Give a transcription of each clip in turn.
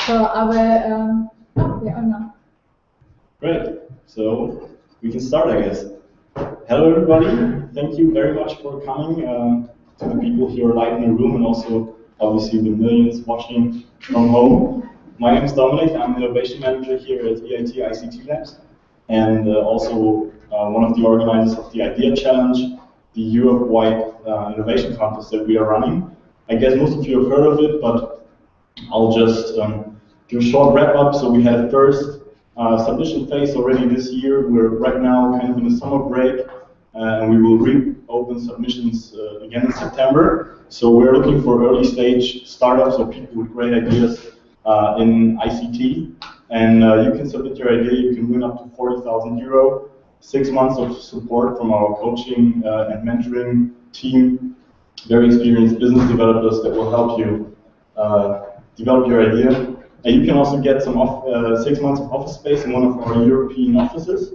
So our no. Great. So we can start, I guess. Hello, everybody. Thank you very much for coming. To the people here live in the room, and also obviously the millions watching from home. My name is Dominic. I'm Innovation Manager here at EIT ICT Labs, and also one of the organizers of the Idea Challenge, the Europe-wide innovation contest that we are running. I guess most of you have heard of it, but I'll just do a short wrap-up. So we had first submission phase already this year. We're right now kind of in a summer break, and we will reopen submissions again in September. So we're looking for early stage startups or people with great ideas in ICT. And you can submit your idea. You can win up to 40,000 euro, 6 months of support from our coaching and mentoring team, very experienced business developers that will help you develop your idea. And you can also get some 6 months of office space in one of our European offices,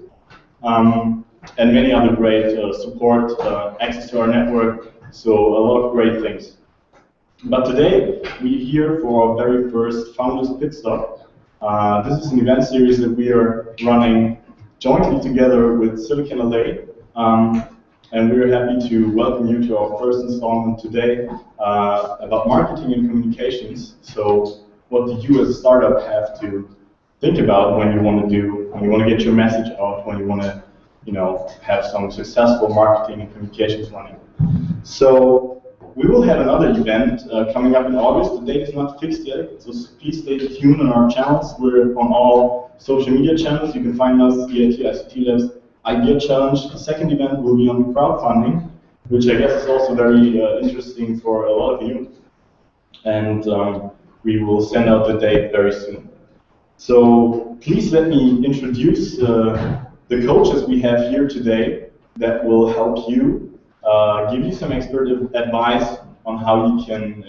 and many other great support, access to our network, so a lot of great things. But today, we're here for our very first Founders Pit Stop. This is an event series that we are running jointly together with Silicon LA, and we're happy to welcome you to our first installment today about marketing and communications. So what do you as a startup have to think about when you want to get your message out, when you want to, have some successful marketing and communications running. So we will have another event coming up in August. The date is not fixed yet, so please stay tuned on our channels. We're on all social media channels. You can find us, EIT ICT Labs Idea Challenge. The second event will be on crowdfunding, which I guess is also very interesting for a lot of you. And we will send out the date very soon. So please let me introduce the coaches we have here today that will help you, give you some expert advice on how you can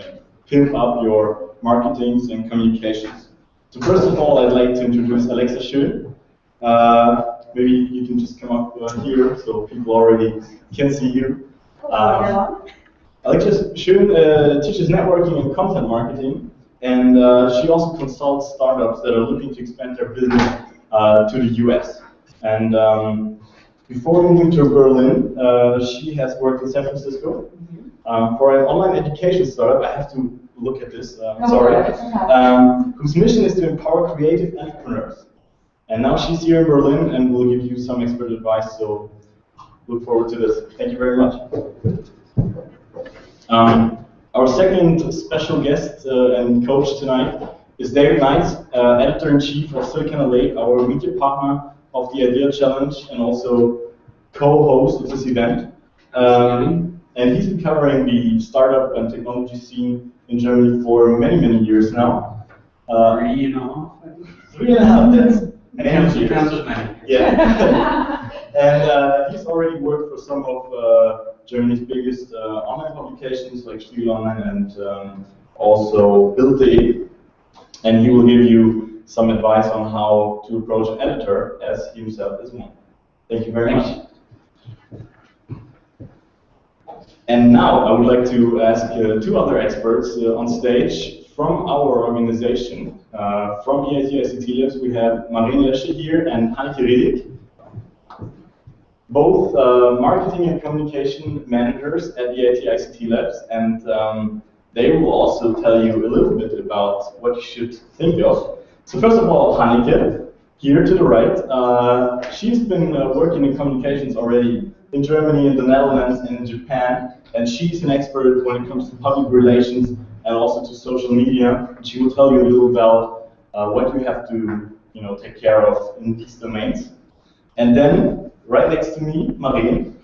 pimp up your marketings and communications. So first of all, I'd like to introduce Alexa Shoen. Maybe you can just come up here so people already can see you. Alexa Shoen teaches networking and content marketing, and she also consults startups that are looking to expand their business to the US. And before moving to Berlin, she has worked in San Francisco for an online education startup. I have to look at this, whose mission is to empower creative entrepreneurs. And now she's here in Berlin and will give you some expert advice, so look forward to this. Thank you very much. Our second special guest and coach tonight is David Knight, Editor-in-Chief of Silicon LA, our media partner of the Idea Challenge and also co-host of this event. And he's been covering the startup and technology scene in Germany for many, many years now. 3.5. 3.5, that's many years. Yeah. And he's already worked for some of Germany's biggest online publications like Spiegel Online and also Bild.de, and he will give you some advice on how to approach an editor, as he himself is one. Thank you very much. And now I would like to ask two other experts on stage from our organization. From EIT ICT Labs, we have Marine Lesche here and Hanneke Redig, both marketing and communication managers at EIT ICT Labs, and they will also tell you a little bit about what you should think of. So first of all, Hanneke, here to the right, she's been working in communications already in Germany, in the Netherlands, and in Japan, and she's an expert when it comes to public relations and also to social media. She will tell you a little about what you have to, take care of in these domains. And then, right next to me, Marine.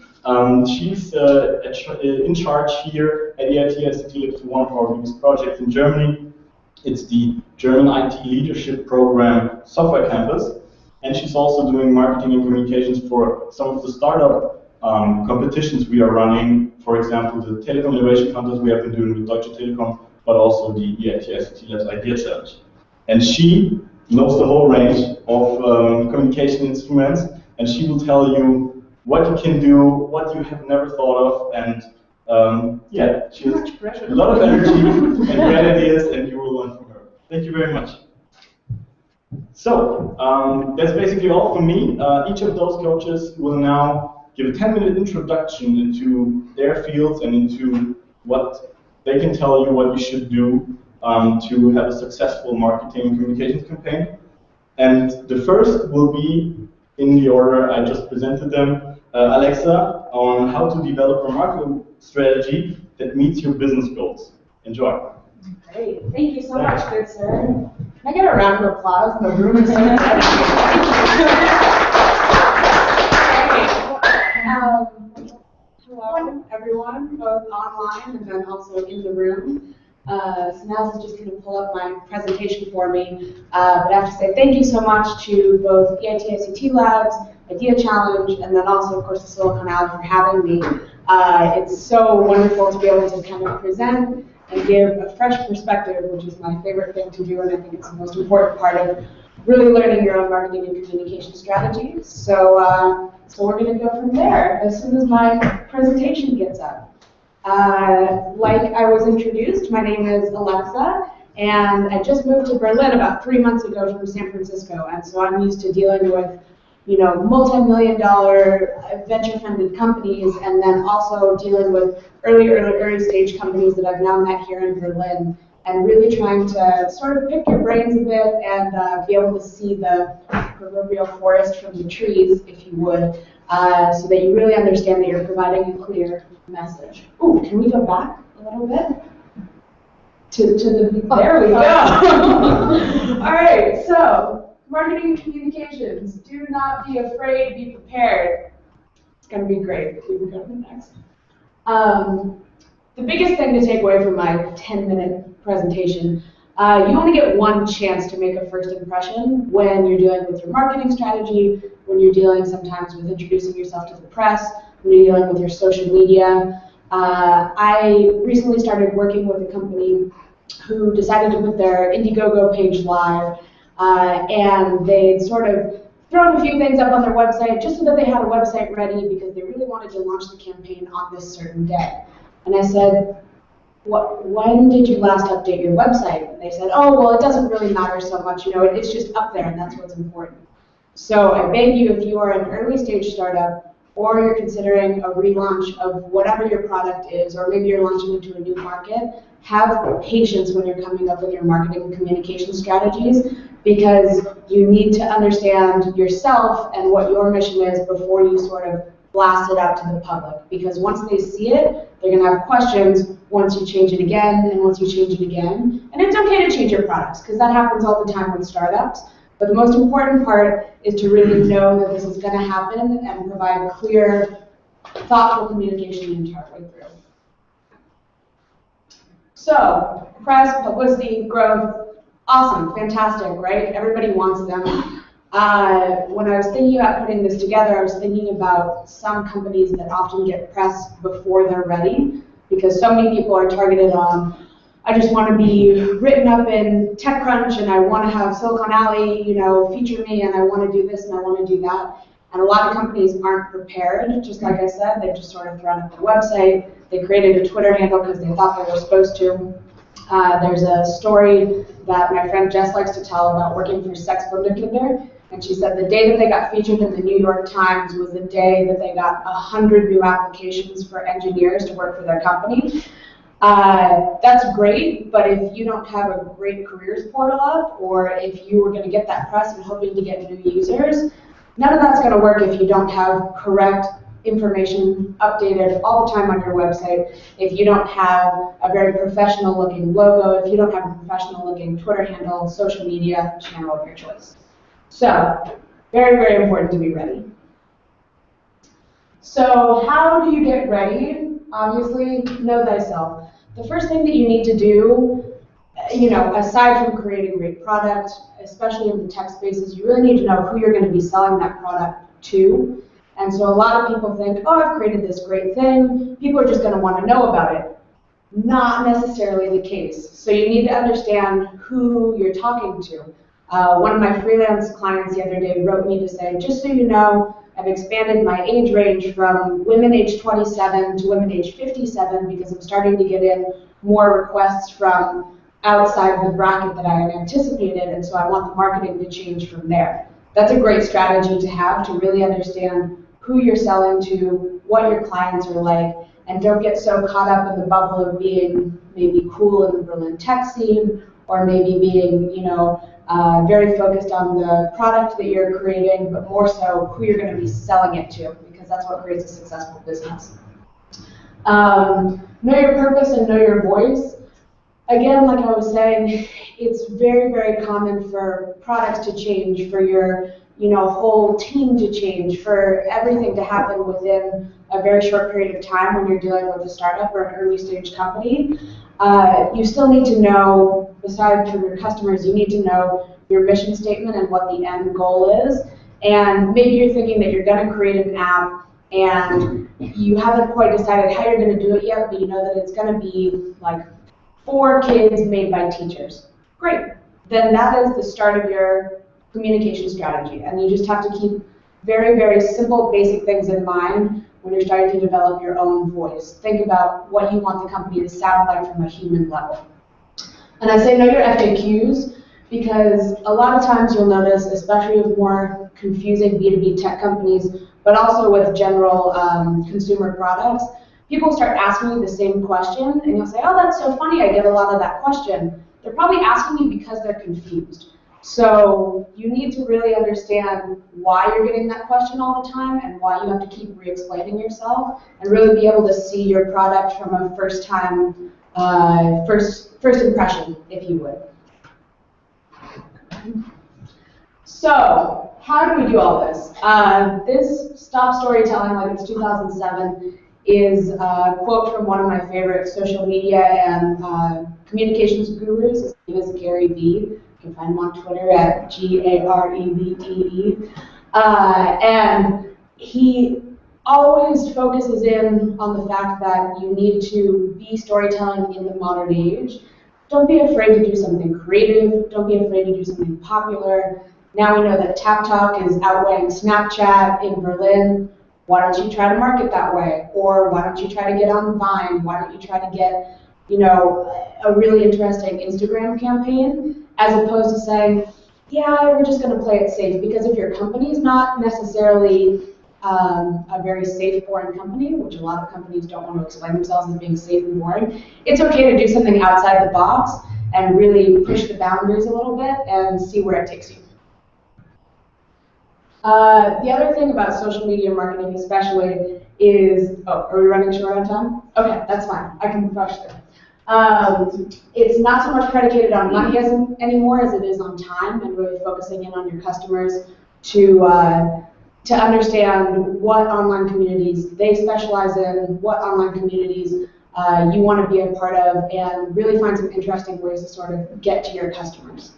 She's in charge here at EIT ICT Labs for one of our biggest projects in Germany. It's the German IT Leadership Program Software Campus, and she's also doing marketing and communications for some of the startup competitions we are running. For example, the Telecom Innovation Contest we have been doing with Deutsche Telekom, but also the EIT ICT Labs Idea Challenge. And she knows the whole range of communication instruments, and she will tell you what you can do, what you have never thought of, and Yeah, she has a lot of energy and great ideas, and you will learn from her. Thank you very much. So, that's basically all from me. Each of those coaches will now give a 10-minute introduction into their fields and into what they can tell you what you should do to have a successful marketing and communications campaign. And the first will be, in the order I just presented them, Alexa, on how to develop a marketing strategy that meets your business goals. Enjoy. Great. Thank you so much, good sir. Can I get a round of applause? The room is so excited. Hello, everyone, both online and then also in the room. So now is just going to pull up my presentation for me. But I have to say thank you so much to both EIT Labs, Idea Challenge, and then also, of course, the Silicon Valley for having me. It's so wonderful to be able to kind of present and give a fresh perspective, which is my favorite thing to do, and I think it's the most important part of really learning your own marketing and communication strategies. So, so we're going to go from there as soon as my presentation gets up. Like I was introduced, my name is Alexa, and I just moved to Berlin about 3 months ago from San Francisco, and so I'm used to dealing with, you know, multi-million-dollar venture-funded companies, and then also dealing with early stage companies that I've now met here in Berlin, and really trying to sort of pick your brains a bit and be able to see the proverbial forest from the trees, if you would, so that you really understand that you're providing a clear message. Ooh, can we go back a little bit? There we go. All right, so marketing and communications. Do not be afraid, be prepared. It's going to be great. We can go to the next. The biggest thing to take away from my 10-minute presentation, you only get one chance to make a first impression when you're dealing with your marketing strategy, when you're dealing sometimes with introducing yourself to the press, when you're dealing with your social media. I recently started working with a company who decided to put their Indiegogo page live, and they'd sort of thrown a few things up on their website just so that they had a website ready because they really wanted to launch the campaign on this certain day. And I said, when did you last update your website? And they said, oh, well, it doesn't really matter so much, you know, it's just up there and that's what's important. So I beg you, if you are an early stage startup or you're considering a relaunch of whatever your product is, or maybe you're launching into a new market, have patience when you're coming up with your marketing and communication strategies, because you need to understand yourself and what your mission is before you sort of blast it out to the public. Because once they see it, they're going to have questions once you change it again, and once you change it again. And it's okay to change your products, because that happens all the time with startups. But the most important part is to really know that this is going to happen and provide clear, thoughtful communication the entire way through. So, press, publicity, growth, awesome, fantastic, right? Everybody wants them. When I was thinking about putting this together, I was thinking about some companies that often get press before they're ready, because so many people are targeted on, I just want to be written up in TechCrunch, and I want to have Silicon Valley, you know, feature me, and I want to do this and I want to do that. And a lot of companies aren't prepared, just like I said. They've just sort of thrown up their website. They created a Twitter handle because they thought they were supposed to. There's a story that my friend Jess likes to tell about working for Sex Bundekinder. And she said the day that they got featured in the New York Times was the day that they got 100 new applications for engineers to work for their company. That's great, but if you don't have a great careers portal up, or if you were going to get that press and hoping to get new users, none of that's going to work if you don't have correct information updated all the time on your website, if you don't have a very professional looking logo, if you don't have a professional looking Twitter handle, social media channel of your choice. So, very, very important to be ready. So, how do you get ready? Obviously, know thyself. The first thing that you need to do, you know, aside from creating a great product, especially in the tech spaces, you really need to know who you're going to be selling that product to. And so a lot of people think, oh, I've created this great thing. People are just going to want to know about it. Not necessarily the case. So you need to understand who you're talking to. One of my freelance clients the other day wrote me to say, just so you know, I've expanded my age range from women age 27 to women age 57 because I'm starting to get in more requests from outside the bracket that I had anticipated, and so I want the marketing to change from there. That's a great strategy to have, to really understand who you're selling to, what your clients are like, and don't get so caught up in the bubble of being maybe cool in the Berlin tech scene, or maybe being, very focused on the product that you're creating, but more so who you're going to be selling it to, because that's what creates a successful business. Know your purpose and know your voice. Again, like I was saying, it's very, very common for products to change, for your whole team to change, for everything to happen within a very short period of time when you're dealing with a startup or an early stage company. You still need to know, besides from your customers, you need to know your mission statement and what the end goal is. And maybe you're thinking that you're going to create an app and you haven't quite decided how you're going to do it yet, but you know that it's going to be like for kids made by teachers. Great. Then that is the start of your communication strategy. And you just have to keep very, very simple, basic things in mind when you're starting to develop your own voice. Think about what you want the company to sound like from a human level. And I say know your FAQs because a lot of times you'll notice, especially with more confusing B2B tech companies, but also with general consumer products, people start asking you the same question, and you'll say, oh, that's so funny, I get a lot of that question. They're probably asking you because they're confused. So you need to really understand why you're getting that question all the time and why you have to keep re-explaining yourself and really be able to see your product from a first impression, if you would. So how do we do all this? This Stop Storytelling Like It's 2007 is a quote from one of my favorite social media and communications gurus. His name is Gary Vee. You can find him on Twitter at GAREVEE. And he always focuses in on the fact that you need to be storytelling in the modern age. Don't be afraid to do something creative. Don't be afraid to do something popular. Now we know that TikTok is outweighing Snapchat in Berlin. Why don't you try to market that way? Or why don't you try to get on Vine? Why don't you try to get, a really interesting Instagram campaign, as opposed to saying, yeah, we're just going to play it safe. Because if your company is not necessarily a very safe, boring company, which a lot of companies don't want to explain themselves as being safe and boring, it's okay to do something outside the box and really push the boundaries a little bit and see where it takes you. The other thing about social media marketing especially is, are we running short on time? Okay, that's fine. I can rush through. It's not so much predicated on money anymore as it is on time and really focusing in on your customers to understand what online communities they specialize in, what online communities you want to be a part of, and really find some interesting ways to sort of get to your customers.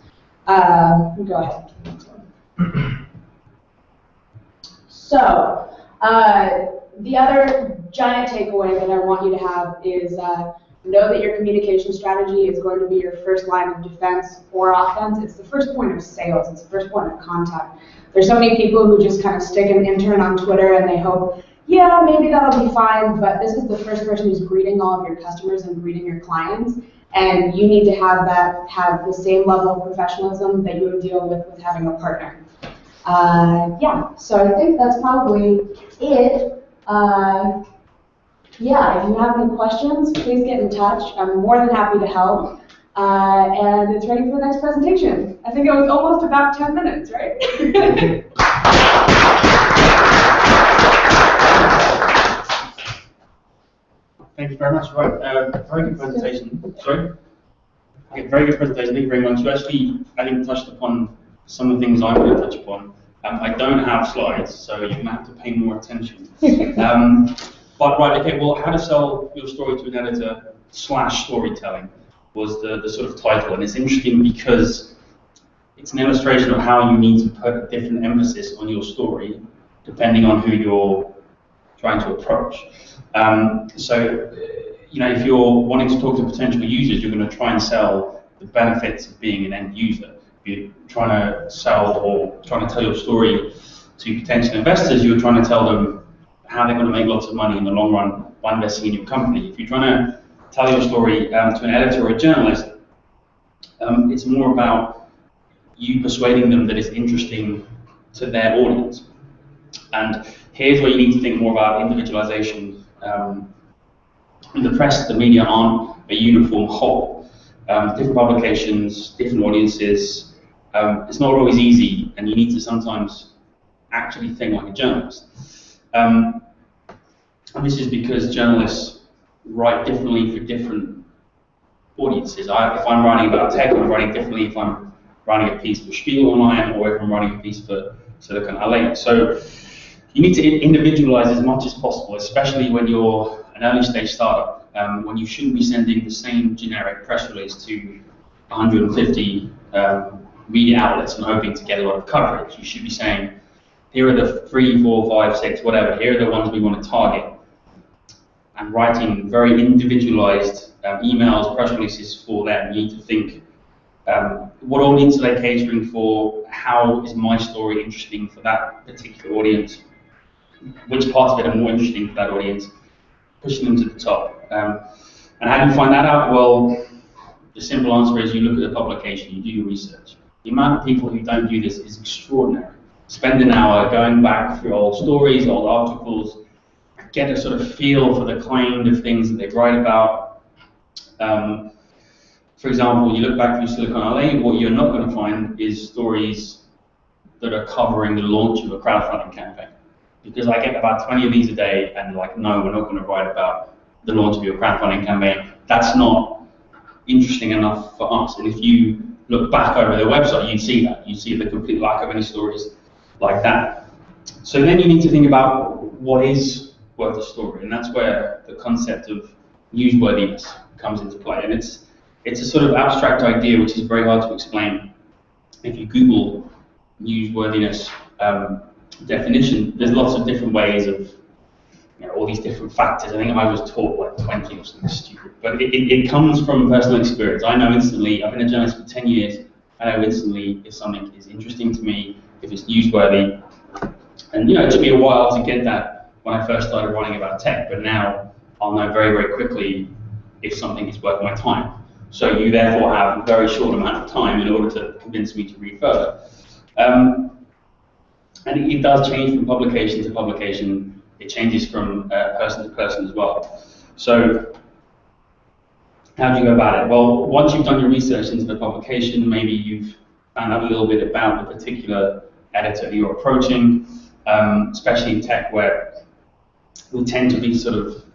Go ahead. So, the other giant takeaway that I want you to have is know that your communication strategy is going to be your first line of defense or offense. It's the first point of sales. It's the first point of contact. There's so many people who just kind of stick an intern on Twitter and they hope, yeah, maybe that'll be fine, but this is the first person who's greeting all of your customers and greeting your clients, and you need to have the same level of professionalism that you would deal with having a partner. Yeah, so I think that's probably it. Yeah, if you have any questions, please get in touch. I'm more than happy to help. And it's ready for the next presentation. I think it was almost about 10 minutes, right? Thank you very much. Right, very good presentation. Sorry? Okay, very good presentation. Thank you very much. You actually, I think, touched upon some of the things I want to touch upon. I don't have slides, so you're going to have to pay more attention. But right, okay, well, how to sell your story to an editor / storytelling was the sort of title. And it's interesting because it's an illustration of how you need to put a different emphasis on your story depending on who you're trying to approach. So, if you're wanting to talk to potential users, you're going to try and sell the benefits of being an end user. you're trying to sell or trying to tell your story to potential investors, you're trying to tell them how they're going to make lots of money in the long run by investing in your company. If you're trying to tell your story to an editor or a journalist, it's more about you persuading them that it's interesting to their audience. And here's where you need to think more about individualization. In the press, the media aren't a uniform whole. Different publications, different audiences. It's not always easy, and you need to sometimes actually think like a journalist. And this is because journalists write differently for different audiences. If I'm writing about tech, I'm writing differently if I'm writing a piece for Spiegel Online or if I'm writing a piece for Silicon Valley. So you need to individualize as much as possible, especially when you're an early stage startup, when you shouldn't be sending the same generic press release to 150 media outlets and hoping to get a lot of coverage. You should be saying, here are the 3, 4, 5, 6, whatever, here are the ones we want to target. And writing very individualized emails, press releases for them. You need to think, what audience are they catering for? How is my story interesting for that particular audience? Which parts of it are more interesting for that audience? Pushing them to the top. And how do you find that out? Well, the simple answer is you look at the publication, you do your research. The amount of people who don't do this is extraordinary. Spend an hour going back through old stories, old articles, get a sort of feel for the kind of things that they write about. For example, you look back through Silicon Valley, what you're not going to find is stories that are covering the launch of a crowdfunding campaign. Because I get about 20 of these a day, and like, no, we're not going to write about the launch of your crowdfunding campaign. That's not interesting enough for us. And if you look back over their website, you'd see that. You'd see the complete lack of any stories like that. So then you need to think about what is worth a story, and that's where the concept of newsworthiness comes into play. And it's a sort of abstract idea which is very hard to explain. If you Google newsworthiness definition, there's lots of different ways of, all these different factors. I think I was taught like 20 or something stupid, but it comes from personal experience. I know instantly, I've been a journalist for 10 years, I know instantly if something is interesting to me, if it's newsworthy. And it took me a while to get that when I first started writing about tech, but now I'll know very, very quickly if something is worth my time. So you therefore have a very short amount of time in order to convince me to read further. And it does change from publication to publication. It changes from person to person as well. So how do you go about it? Well, once you've done your research into the publication, maybe you've found out a little bit about the particular editor that you're approaching, especially in tech where we tend to be sort of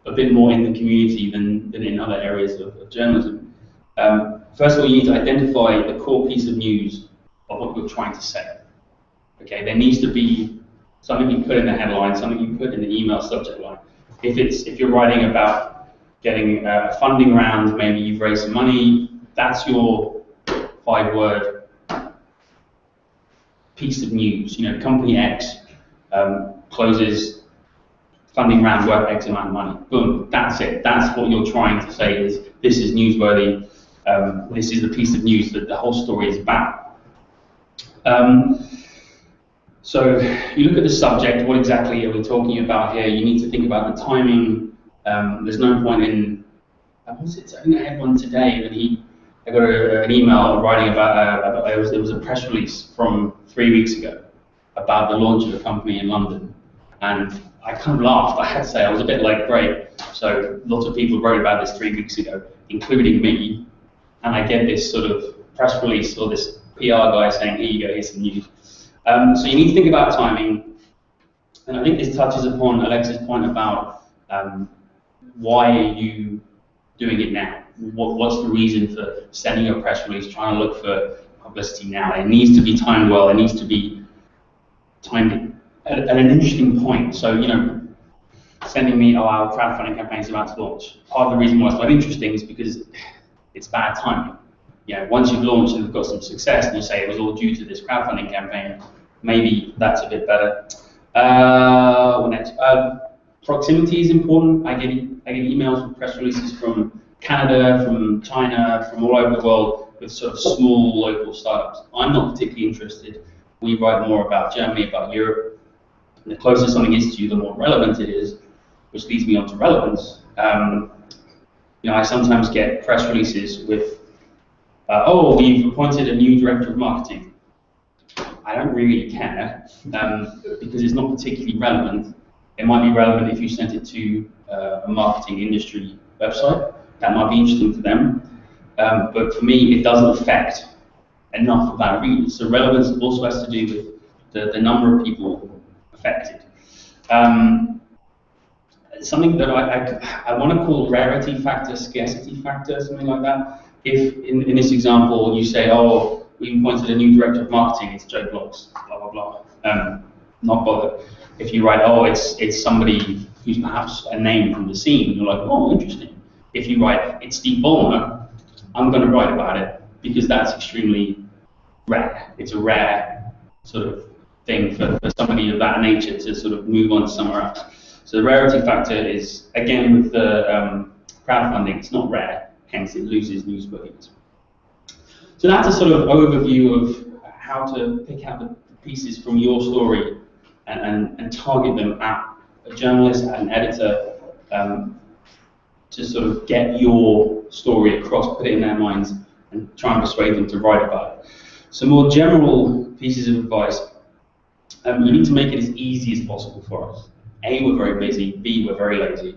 a bit more in the community than in other areas of journalism. First of all, you need to identify the core piece of news of what you're trying to say. Okay, there needs to be something you put in the headline, something you put in the email subject line. If you're writing about getting a funding round, maybe you've raised some money, that's your 5-word piece of news. Company X closes funding round worth X amount of money. Boom, that's it. That's what you're trying to say is this is newsworthy. This is the piece of news that the whole story is about. So you look at the subject, what exactly are we talking about here? You need to think about the timing. There's no point in, I think I had one today, and I got an email writing about, it was a press release from 3 weeks ago about the launch of a company in London. And I kind of laughed, I had to say, I was a bit like, great. So lots of people wrote about this 3 weeks ago, including me. And I get this sort of press release or this PR guy saying, here you go, here's some news. So you need to think about timing, and I think this touches upon Alexa's point about why are you doing it now? What's the reason for sending a press release, trying to look for publicity now? It needs to be timed well, it needs to be timed at an interesting point. So, sending me, our crowdfunding campaign is about to launch. Part of the reason why it's not interesting is because it's bad timing. Once you've launched and you've got some success and you say it was all due to this crowdfunding campaign, maybe that's a bit better. What next? Proximity is important. I get emails with press releases from Canada, from China, from all over the world. with sort of small local startups. I'm not particularly interested. We write more about Germany, about Europe. And the closer something is to you, the more relevant it is, which leads me on to relevance. I sometimes get press releases with, oh, we've appointed a new director of marketing. I don't really care because it's not particularly relevant. It might be relevant if you sent it to a marketing industry website. That might be interesting to them. But for me, it doesn't affect enough of our readers. So relevance also has to do with the number of people affected. Something that I want to call rarity factor, scarcity factor, something like that. If in this example you say, oh, we appointed a new director of marketing, it's Joe Bloggs, blah, blah, blah, not bothered. If you write, oh, it's somebody who's perhaps a name from the scene, you're like, oh, interesting. If you write, it's Steve Ballmer, I'm going to write about it because that's extremely rare. It's a rare sort of thing for somebody of that nature to sort of move on somewhere else. So the rarity factor is, again, with the crowdfunding, it's not rare, hence it loses news bookings. So that's a sort of overview of how to pick out the pieces from your story and target them at a journalist, at an editor, to sort of get your story across, put it in their minds, and try and persuade them to write about it. So more general pieces of advice, you need to make it as easy as possible for us. A, we're very busy, B, we're very lazy.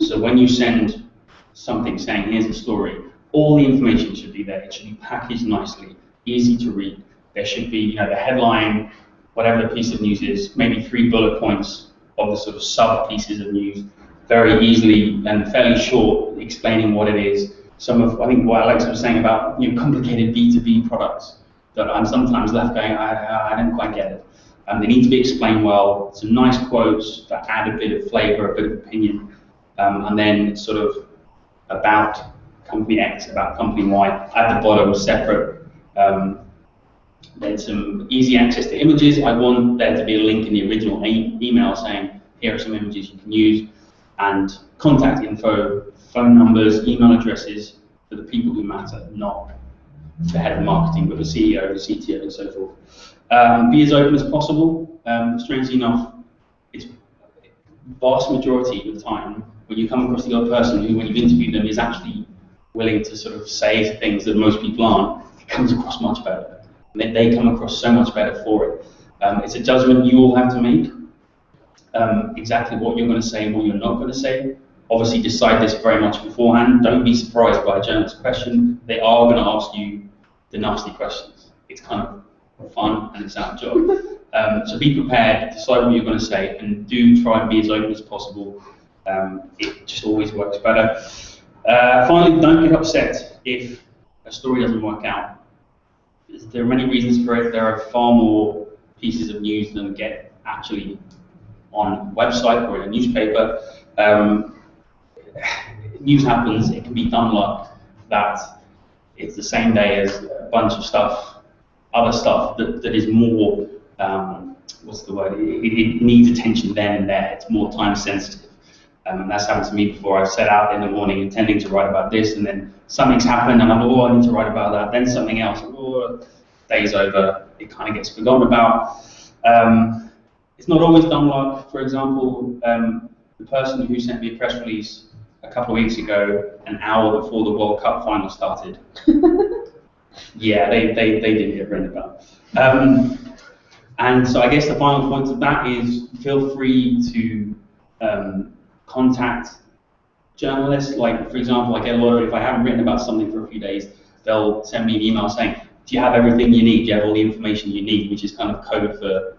So when you send something saying, here's a story, all the information should be there. It should be packaged nicely, easy to read. There should be, the headline, whatever the piece of news is, maybe 3 bullet points of the sort of sub pieces of news, very easily and fairly short, explaining what it is. I think what Alexa was saying about complicated B2B products that I'm sometimes left going, I don't quite get it. They need to be explained well, some nice quotes that add a bit of flavor, a bit of opinion, and then sort of about company X, about company Y, at the bottom, separate. Then some easy access to images. I want there to be a link in the original email saying, here are some images you can use, and contact info, phone numbers, email addresses for the people who matter, not the head of marketing, but the CEO, the CTO, and so forth. Be as open as possible. Strangely enough, it's vast majority of the time when you come across the other person who, when you've interviewed them, is actually willing to sort of say things that most people aren't, it comes across much better. And they come across so much better for it. It's a judgment you all have to make. Exactly what you're going to say and what you're not going to say. Obviously decide this very much beforehand. Don't be surprised by a journalist's question. They are going to ask you the nasty questions. It's kind of fun and it's our job. So be prepared, decide what you're going to say, and do try and be as open as possible. It just always works better. Finally, don't get upset if a story doesn't work out. There are many reasons for it. There are far more pieces of news than get actually on a website or in a newspaper. News happens, it can be dumb luck that it's the same day as a bunch of stuff, other stuff that is more, what's the word, it needs attention then and there, it's more time sensitive. That's happened to me before. I've set out in the morning intending to write about this, and then something's happened and I'm like, oh, I need to write about that, then something else, oh, day's over, it kind of gets forgotten about. It's not always dumb luck. For example, the person who sent me a press release a couple of weeks ago, an hour before the World Cup final started. Yeah, they didn't get written about. And so I guess the final point of that is feel free to contact journalists. Like, for example, I get a lot of, if I haven't written about something for a few days, they'll send me an email saying, do you have everything you need? Do you have all the information you need? Which is kind of code for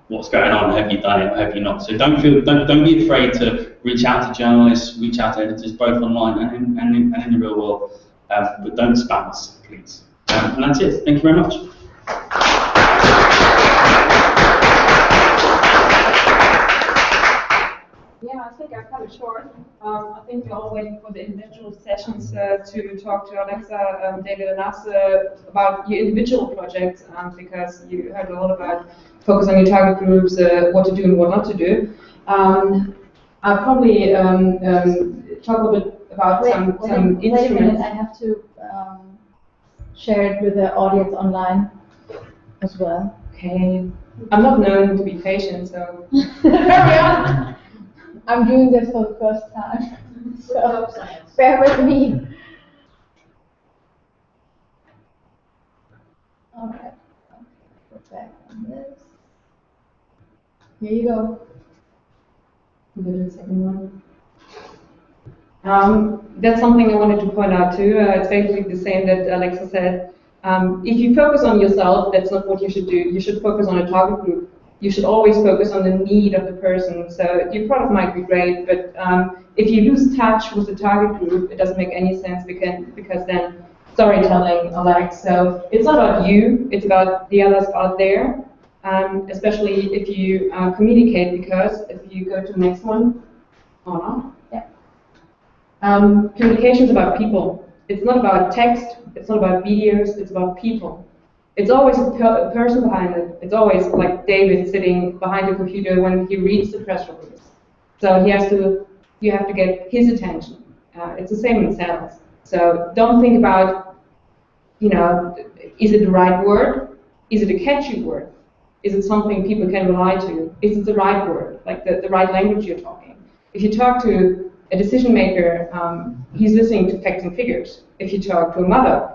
what's going on, have you done it, or have you not? So don't be afraid to reach out to journalists, reach out to editors, both online and in the real world, but don't spam us, please. And that's it. Thank you very much. Yeah, I think I cut it short. I think we're all waiting for the individual sessions to talk to Alexa, David, and us about your individual projects, because you heard a lot about focus on your target groups, what to do and what not to do. I'll probably talk a bit about some Wait a instruments. minute, I have to share it with the audience online as well. Okay. I'm not known to be patient, so. Carry on. I'm doing this for the first time, so bear with me. All right. Put back on this. Here you go. Go to the second one. That's something I wanted to point out too. It's basically the same that Alexa said. If you focus on yourself, that's not what you should do. You should focus on a target group. You should always focus on the need of the person. So your product might be great, but if you lose touch with the target group, it doesn't make any sense because then storytelling lacks. So it's not about you, it's about the others out there, especially if you communicate, because if you go to the next one, or not? Communication is about people. It's not about text, it's not about videos, it's about people. It's always a person behind it. It's always like David sitting behind the computer when he reads the press release. So you have to get his attention. It's the same in sales. So don't think about, is it the right word? Is it a catchy word? Is it something people can rely to? Is it the right word, like the right language you're talking? If you talk to a decision maker, he's listening to facts and figures. If you talk to a mother,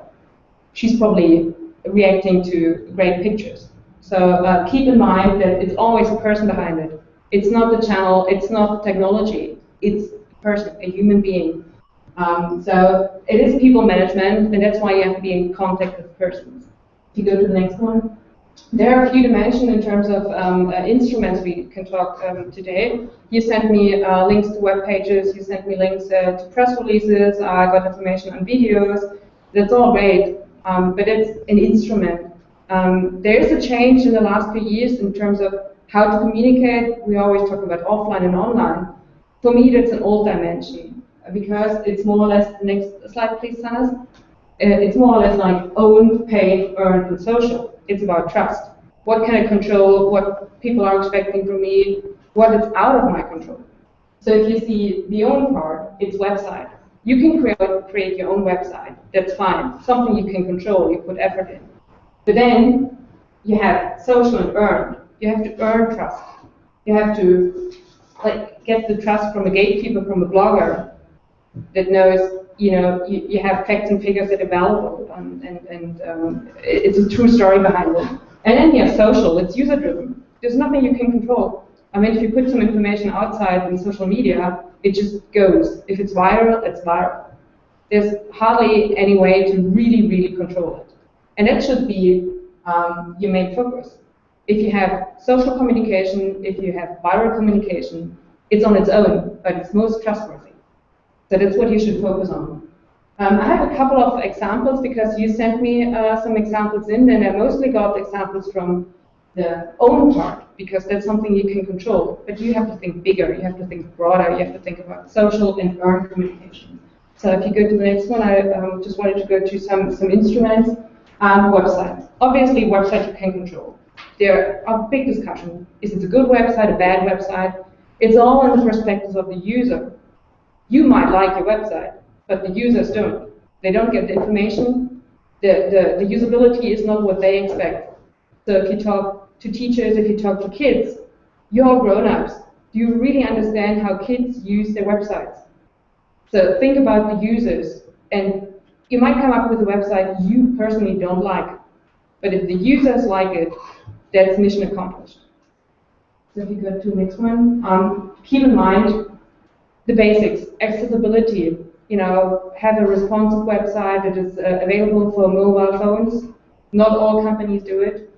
she's probably reacting to great pictures. So keep in mind that it's always a person behind it. It's not the channel, it's not technology, it's a person, a human being. So it is people management, and that's why you have to be in contact with persons. If you go to the next one. There are a few dimensions in terms of instruments we can talk today. You sent me links to web pages, you sent me links to press releases, I got information on videos. That's all great, but it's an instrument. There is a change in the last few years in terms of how to communicate. We always talk about offline and online. For me, that's an old dimension, because it's more or less, next slide please, Sanas. It's more or less like owned, paid, earned, and social. It's about trust. What can I control? What people are expecting from me? What is out of my control? So if you see the own part, it's website. You can create your own website. That's fine. Something you can control. You put effort in. But then you have social and earned. You have to earn trust. You have to get the trust from a gatekeeper, from a blogger that knows. You have facts and figures that are valuable, and it's a true story behind it. And then you have social, it's user-driven. There's nothing you can control. I mean, if you put some information outside in social media, it just goes. If it's viral, it's viral. There's hardly any way to really, really control it. And that should be your main focus. If you have social communication, if you have viral communication, it's on its own, but it's most trustworthy. So that's what you should focus on. I have a couple of examples because you sent me some examples in, and I mostly got examples from the own part, because that's something you can control. But you have to think bigger, you have to think broader, you have to think about social and earned communication. So if you go to the next one, I just wanted to go to some instruments. Websites. Obviously, websites you can control. There are big discussions. Is it a good website, a bad website? It's all in the perspective of the user. You might like your website, but the users don't. They don't get the information. The usability is not what they expect. So if you talk to teachers, if you talk to kids, you're all grown-ups. Do you really understand how kids use their websites? So think about the users. And you might come up with a website you personally don't like. But if the users like it, that's mission accomplished. So if you go to the next one, keep in mind the basics, accessibility. Have a responsive website that is available for mobile phones. Not all companies do it.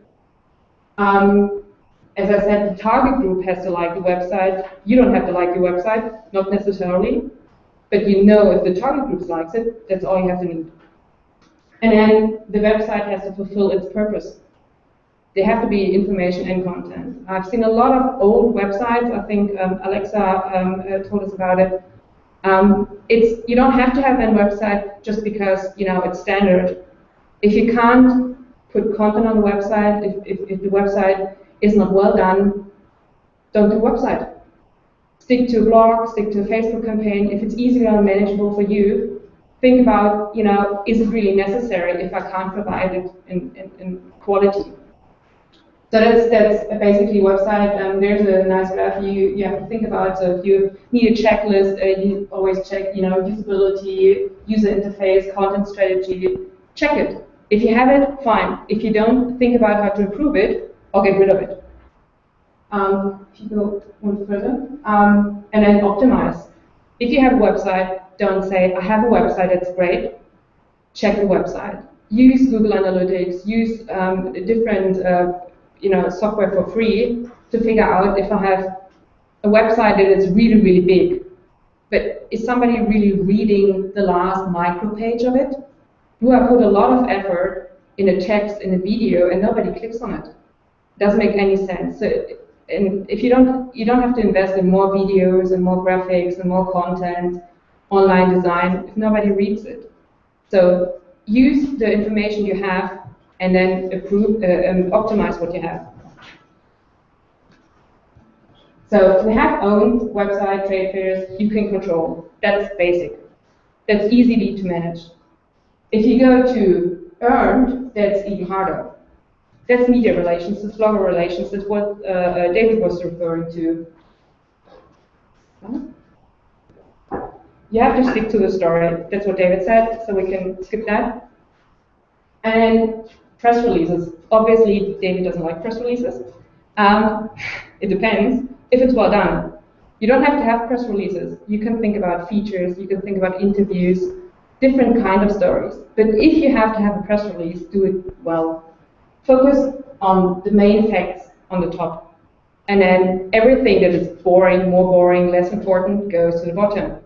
As I said, the target group has to like the website. You don't have to like your website, not necessarily. But if the target group likes it, that's all you have to need. And then the website has to fulfill its purpose. There have to be information and content. I've seen a lot of old websites. I think Alexa told us about it. You don't have to have a website just because it's standard. If you can't put content on the website, if the website is not well done, don't do a website. Stick to a blog, stick to a Facebook campaign. If it's easier and manageable for you, think about, is it really necessary if I can't provide it in quality? So that's basically website. There's a nice graph you have to think about. So if you need a checklist, you always check, usability, user interface, content strategy. Check it. If you have it, fine. If you don't, think about how to improve it or get rid of it. If you go one further, and then optimize. If you have a website, don't say, I have a website, that's great. Check the website. Use Google Analytics. Use different software for free to figure out if I have a website that is really, really big. But is somebody really reading the last micro page of it? Do I put a lot of effort in a text, in a video, and nobody clicks on it? Doesn't make any sense. So, and if you don't have to invest in more videos and more graphics and more content, online design, if nobody reads it. So use the information you have and then optimize what you have. So we have owned website, trade fairs, you can control. That's basic. That's easy to manage. If you go to earned, that's even harder. That's media relations, that's blogger relations, that's what David was referring to. You have to stick to the story. That's what David said, so we can skip that. And press releases. Obviously, David doesn't like press releases. It depends if it's well done. You don't have to have press releases. You can think about features, you can think about interviews, different kind of stories. But if you have to have a press release, do it well. Focus on the main facts on the top. And then everything that is boring, more boring, less important, goes to the bottom.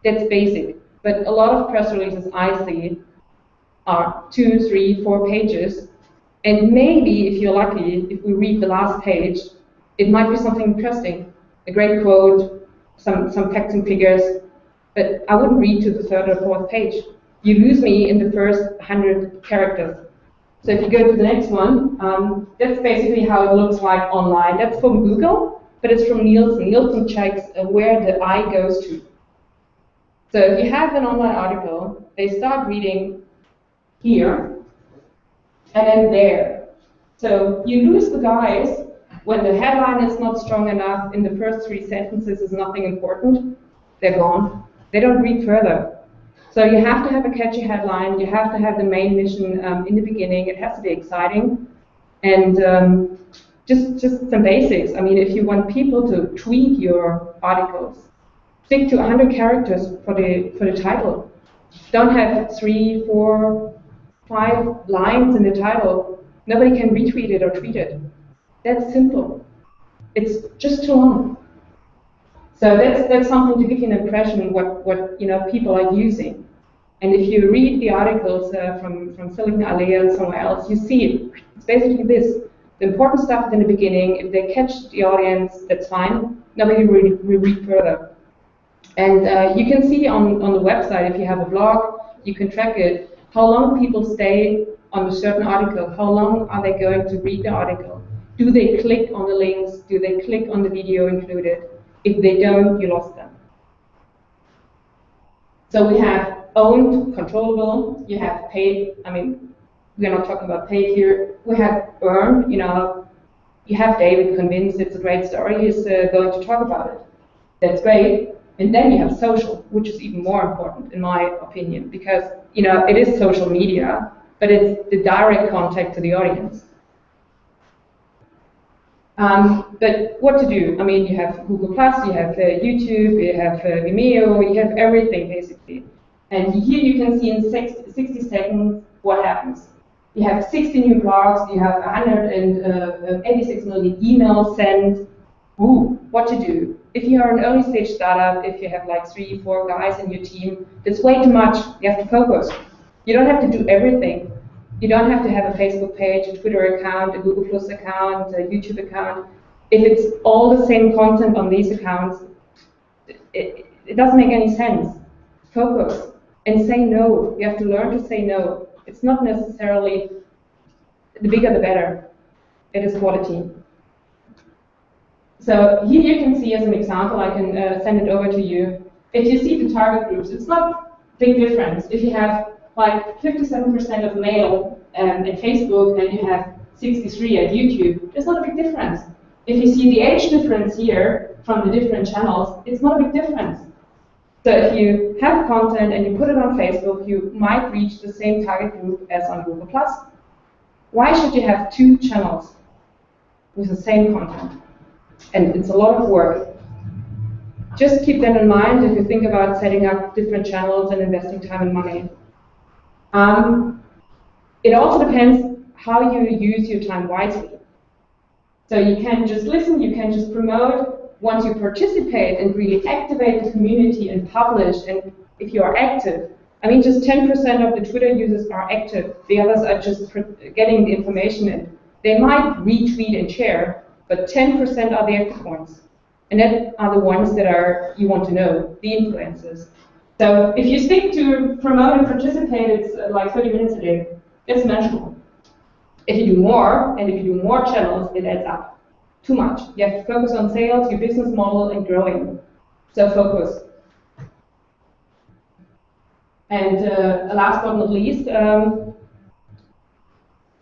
That's basic. But a lot of press releases I see are 2, 3, 4 pages. And maybe, if you're lucky, if we read the last page, it might be something interesting. A great quote, some facts and figures. But I wouldn't read to the 3rd or 4th page. You lose me in the first 100 characters. So if you go to the next one, that's basically how it looks like online. That's from Google, but it's from Nielsen. Nielsen checks where the eye goes to. So if you have an online article, they start reading here, and then there. So you lose the guys when the headline is not strong enough, in the first 3 sentences is nothing important, they're gone. They don't read further. So you have to have a catchy headline, you have to have the main mission in the beginning, it has to be exciting, and just some basics. I mean, if you want people to tweet your articles, stick to 100 characters for the title. Don't have 3, 4, 5 lines in the title. Nobody can retweet it or tweet it. That's simple. It's just too long. So that's something to give you an impression what people are using. And if you read the articles from Silicon Alley and somewhere else, you see it. It's basically this. The important stuff is in the beginning. If they catch the audience, that's fine. Nobody will read further. And you can see on the website, if you have a blog, you can track it, how long people stay on a certain article, how long are they going to read the article. Do they click on the links? Do they click on the video included? If they don't, you lost them. So we have owned, controllable, you have paid. I mean, we're not talking about paid here. We have earned, you have David convinced it's a great story, he's going to talk about it. That's great. And then you have social, which is even more important in my opinion, because it is social media, but it's the direct contact to the audience. But what to do? I mean, you have Google+, you have YouTube, you have Vimeo, you have everything basically. And here you can see in 60 seconds what happens. You have 60 new blogs, you have 186 million emails sent. Ooh, what to do? If you are an early stage startup, if you have like 3, 4 guys in your team, that's way too much. You have to focus. You don't have to do everything. You don't have to have a Facebook page, a Twitter account, a Google Plus account, a YouTube account. If it's all the same content on these accounts, it doesn't make any sense. Focus and say no. You have to learn to say no. It's not necessarily the bigger the better. It is quality. So here you can see as an example, I can send it over to you. If you see the target groups, it's not big difference. If you have like 57% of male at Facebook and you have 63 at YouTube, there's not a big difference. If you see the age difference here from the different channels, it's not a big difference. So if you have content and you put it on Facebook, you might reach the same target group as on Google+. Why should you have 2 channels with the same content? And it's a lot of work. Just keep that in mind if you think about setting up different channels and investing time and money. It also depends how you use your time wisely. So you can just listen, you can just promote. Once you participate and really activate the community and publish, and if you are active, I mean, just 10% of the Twitter users are active. The others are just getting the information in. They might retweet and share, but 10% are the active ones. And that are the ones that are you want to know, the influencers. So if you stick to promote and participate, it's like 30 minutes a day. It's manageable. If you do more, and if you do more channels, it adds up. Too much. You have to focus on sales, your business model, and growing. So focus. And last but not least,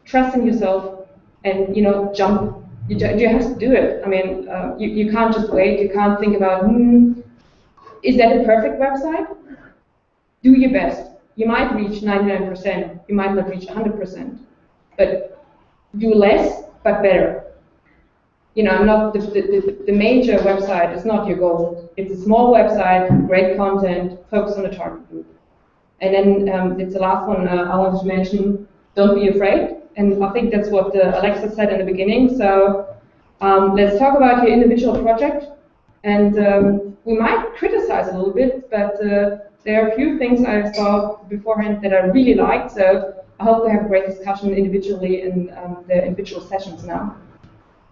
trust in yourself, and jump. You have to do it. I mean, you can't just wait. You can't think about, is that a perfect website? Do your best. You might reach 99%. You might not reach 100%. But do less, but better. Not the major website is not your goal. It's a small website, great content, focus on the target group. And then it's the last one I wanted to mention. Don't be afraid. And I think that's what Alexa said in the beginning. So let's talk about your individual project. And we might criticize a little bit, but there are a few things I saw beforehand that I really liked. So I hope we have a great discussion individually in the individual sessions now.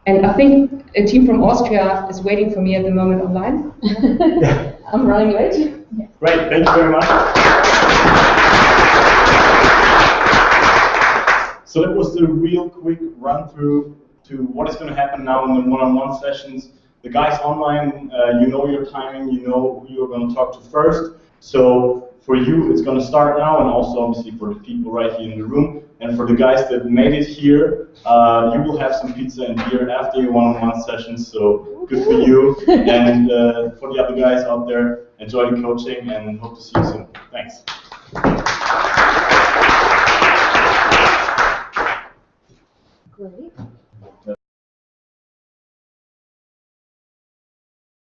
And I think a team from Austria is waiting for me at the moment online. I'm running late. Great, thank you very much. So that was the real quick run through to what is going to happen now in the one-on-one sessions. The guys online, you know your timing, you know who you're going to talk to first. So for you, it's going to start now, and also obviously for the people right here in the room. And for the guys that made it here, you will have some pizza and beer after your one-on-one sessions, so good for you. And for the other guys out there, enjoy the coaching and hope to see you soon. Thanks.